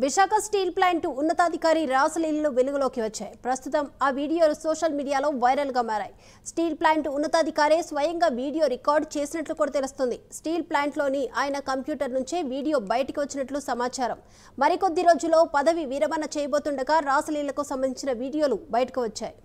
Visakha steel plant ఉన్నతాధికారి రాసలీలలు వెలుగులోకి వచ్చాయి. ప్రస్తుతం ఆ వీడియోలు సోషల్ మీడియాలో వైరల్ గా మారాయి. స్టీల్ ప్లాంట్ ఉన్నతాధికారి స్వయంగా వీడియో రికార్డ్ చేసినట్లు కూడా తెలుస్తుంది. స్టీల్ ప్లాంట్లోని ఆయన కంప్యూటర్ నుంచే వీడియో బయటకు వచ్చినట్లు సమాచారం. మరికొద్ది రోజుల్లో పదవి విరమణ చేయబోతుండగా రాసలీలకు సంబంధించిన వీడియోలు బయటకు వచ్చాయి.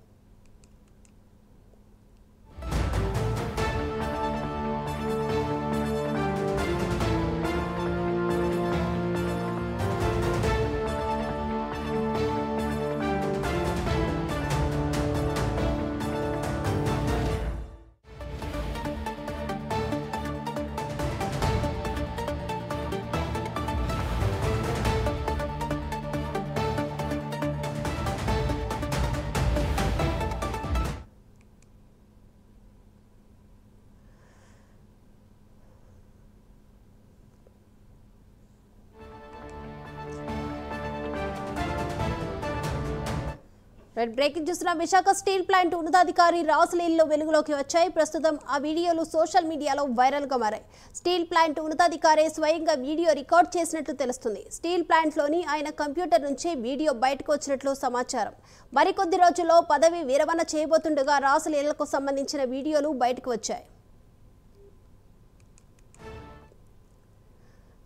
బ్రేకింగ్ చూస్తున్న విశాఖ స్టీల్ ప్లాంట్ ఉన్నతాధికారి రాసలీలలో వెలుగులోకి వచ్చాయి. ప్రస్తుతం ఆ వీడియోలు సోషల్ మీడియాలో వైరల్ గా మారాయి. స్టీల్ ప్లాంట్ ఉన్నతాధికారి స్వయంగా వీడియో రికార్డ్ చేసినట్లు తెలుస్తుంది. స్టీల్ ప్లాంట్లోని ఆయన కంప్యూటర్ నుంచే వీడియో బయటకు వచ్చినట్లు సమాచారం. మరికొద్ది రోజుల్లో పదవి విరమణ చేయబోతుండగా రాసలీలకు సంబంధించిన వీడియోలు బయటకు వచ్చాయి.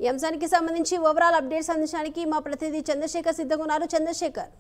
ఈ అంశానికి సంబంధించి ఓవరాల్ అప్డేట్స్ అందించడానికి మా ప్రతినిధి చంద్రశేఖర్ సిద్ధంగా ఉన్నారు. చంద్రశేఖర్,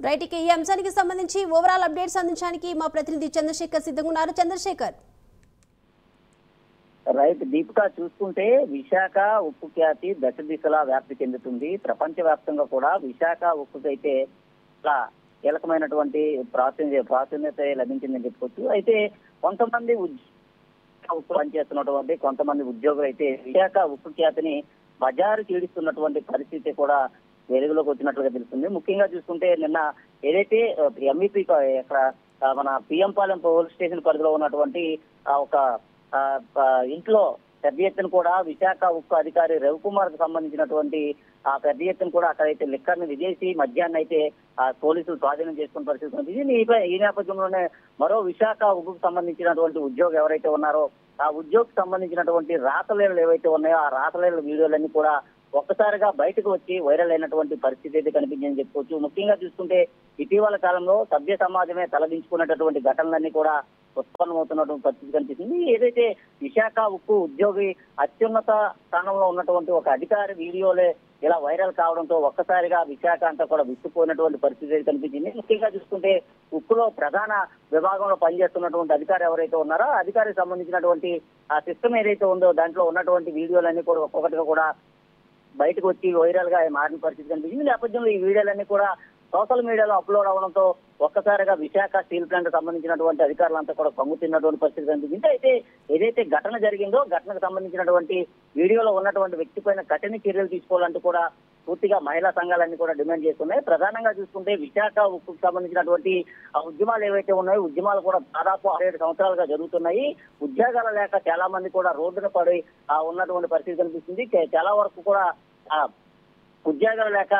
రైట్, ఈ అంశానికి సంబంధించి ఓవరాల్ అప్డేట్స్ అందించడానికి మా ప్రతినిధి చంద్రశేఖర్ సిద్ధంగా ఉన్నారు. చంద్రశేఖర్, రైట్ దీపిక, చూసుకుంటే విశాఖ ఉక్కు ఖ్యాతి దశ దిశలా వ్యాప్తి చెందుతుంది. ప్రపంచ వ్యాప్తంగా కూడా విశాఖ ఉక్కుకైతే చాలా కీలకమైనటువంటి ప్రాధాన్యత లభించిందని చెప్పుకోవచ్చు. అయితే కొంతమంది ఉక్కు పనిచేస్తున్నటువంటి కొంతమంది ఉద్యోగులు అయితే విశాఖ ఉక్కు ఖ్యాతిని బజారు చీడిస్తున్నటువంటి పరిస్థితి కూడా వెలుగులోకి వచ్చినట్లుగా తెలుస్తుంది. ముఖ్యంగా చూసుకుంటే నిన్న ఏదైతే ఎంఈపీ ఇక్కడ మన పిఎంపాలెం పోలీస్ స్టేషన్ పరిధిలో ఉన్నటువంటి ఒక ఇంట్లో పెద్ద ఎత్తున కూడా విశాఖ ఉక్కు అధికారి రవికుమార్ కు సంబంధించినటువంటి ఆ పెద్ద ఎత్తున కూడా అక్కడైతే లిక్కర్ ని విదేశీ మద్యాన్ని అయితే పోలీసులు స్వాధీనం చేసుకున్న పరిస్థితి ఉంది. ఈ నేపథ్యంలోనే మరో విశాఖ ఉక్కుకు సంబంధించినటువంటి ఉద్యోగి ఎవరైతే ఉన్నారో ఆ ఉద్యోగికి సంబంధించినటువంటి రాతలేళ్లు ఏవైతే ఉన్నాయో ఆ రాతలేళ్ల వీడియోలన్నీ కూడా ఒక్కసారిగా బయటకు వచ్చి వైరల్ అయినటువంటి పరిస్థితి అయితే కనిపించిందని చెప్పుకోవచ్చు. ముఖ్యంగా చూసుకుంటే ఇటీవల కాలంలో సభ్య సమాజమే తలదించుకున్నటువంటి ఘటనలన్నీ కూడా ఉత్పన్నమవుతున్నటువంటి పరిస్థితి కనిపిస్తుంది. ఏదైతే విశాఖ ఉక్కు ఉద్యోగి అత్యున్నత స్థానంలో ఉన్నటువంటి ఒక అధికారి వీడియోలే ఇలా వైరల్ కావడంతో ఒక్కసారిగా విశాఖ అంతా కూడా విస్తుపోయినటువంటి పరిస్థితి అయితే కనిపించింది. ముఖ్యంగా చూసుకుంటే ఉక్కులో ప్రధాన విభాగంలో పనిచేస్తున్నటువంటి అధికారి ఎవరైతే ఉన్నారో అధికారికి సంబంధించినటువంటి ఆ సిస్టమ్ ఏదైతే ఉందో దాంట్లో ఉన్నటువంటి వీడియోలన్నీ కూడా ఒక్కొక్కటిగా కూడా బయటకు వచ్చి వైరల్ గా మారిన పరిస్థితి కనిపించింది. నేపథ్యంలో ఈ వీడియోలన్నీ కూడా సోషల్ మీడియాలో అప్లోడ్ అవడంతో ఒక్కసారిగా విశాఖ స్టీల్ ప్లాంట్ సంబంధించినటువంటి అధికారులంతా కూడా పొంగుతున్నటువంటి పరిస్థితి కనిపించింది. అయితే ఏదైతే ఘటన జరిగిందో ఘటనకు సంబంధించినటువంటి వీడియోలో ఉన్నటువంటి వ్యక్తి పైన కఠిన చర్యలు తీసుకోవాలంటూ కూడా పూర్తిగా మహిళా సంఘాలన్నీ కూడా డిమాండ్ చేస్తున్నాయి. ప్రధానంగా చూసుకుంటే విశాఖ ఉక్కుకు సంబంధించినటువంటి ఉద్యమాలు ఏవైతే ఉన్నాయో ఉద్యమాలు కూడా దాదాపు 6-7 సంవత్సరాలుగా జరుగుతున్నాయి. ఉద్యోగాలు లేక చాలా మంది కూడా రోడ్డున పడి ఉన్నటువంటి పరిస్థితి కనిపిస్తుంది. చాలా వరకు కూడా ఉద్యోగాలు లేక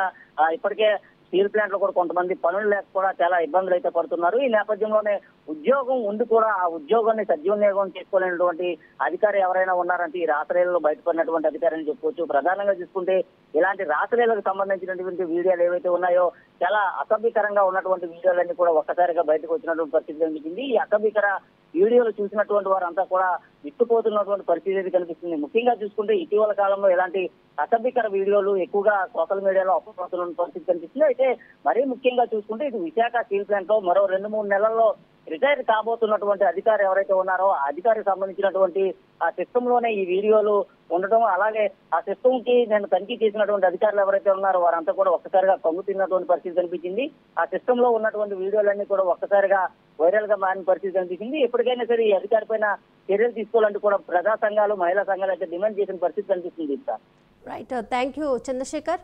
ఇప్పటికే స్టీల్ ప్లాంట్ లో కూడా కొంతమంది పనులు లేక కూడా చాలా ఇబ్బందులు అయితే పడుతున్నారు. ఈ నేపథ్యంలోనే ఉద్యోగం ఉండి కూడా ఆ ఉద్యోగాన్ని సద్వినియోగం చేసుకోలేనటువంటి అధికారి ఎవరైనా ఉన్నారంటే ఈ రాసలీలలో బయటపడినటువంటి అధికారి అని చెప్పుకోవచ్చు. ప్రధానంగా చూసుకుంటే ఇలాంటి రాసలీలకు సంబంధించినటువంటి వీడియోలు ఏవైతే ఉన్నాయో చాలా అసభ్యకరంగా ఉన్నటువంటి వీడియోలన్నీ కూడా ఒక్కసారిగా బయటకు వచ్చినటువంటి పరిస్థితి కనిపించింది. ఈ అసభ్యకర వీడియోలు చూసినటువంటి వారంతా కూడా విస్తుపోతున్నటువంటి పరిస్థితి కనిపిస్తుంది. ముఖ్యంగా చూసుకుంటే ఇటీవల కాలంలో ఇలాంటి అసభ్యకర వీడియోలు ఎక్కువగా సోషల్ మీడియాలో అప్లోడ్ పరిస్థితి కనిపిస్తుంది. అయితే మరీ ముఖ్యంగా చూసుకుంటే ఇటు విశాఖ స్టీల్ ప్లాంట్ లో మరో 2-3 నెలల్లో రిటైర్ కాబోతున్నటువంటి అధికారి ఎవరైతే ఉన్నారో ఆ అధికారికి సంబంధించినటువంటి ఆ సిస్టమ్ లోనే ఈ వీడియోలు ఉండటం, అలాగే ఆ సిస్టమ్ కి నేను తనిఖీ చేసినటువంటి అధికారులు ఎవరైతే ఉన్నారో వారంతా కూడా ఒక్కసారిగా పొంగుతున్నటువంటి పరిస్థితి కనిపించింది. ఆ సిస్టమ్ లో ఉన్నటువంటి వీడియోలన్నీ కూడా ఒక్కసారిగా వైరల్ గా మారిన పరిస్థితి కనిపించింది. ఎప్పటికైనా సరే ఈ అధికారి పైన చర్యలు తీసుకోవాలంటూ కూడా ప్రజా సంఘాలు మహిళా సంఘాలు అయితే డిమాండ్ చేసిన పరిస్థితి కనిపిస్తుంది. Right, thank you Chandrasekhar.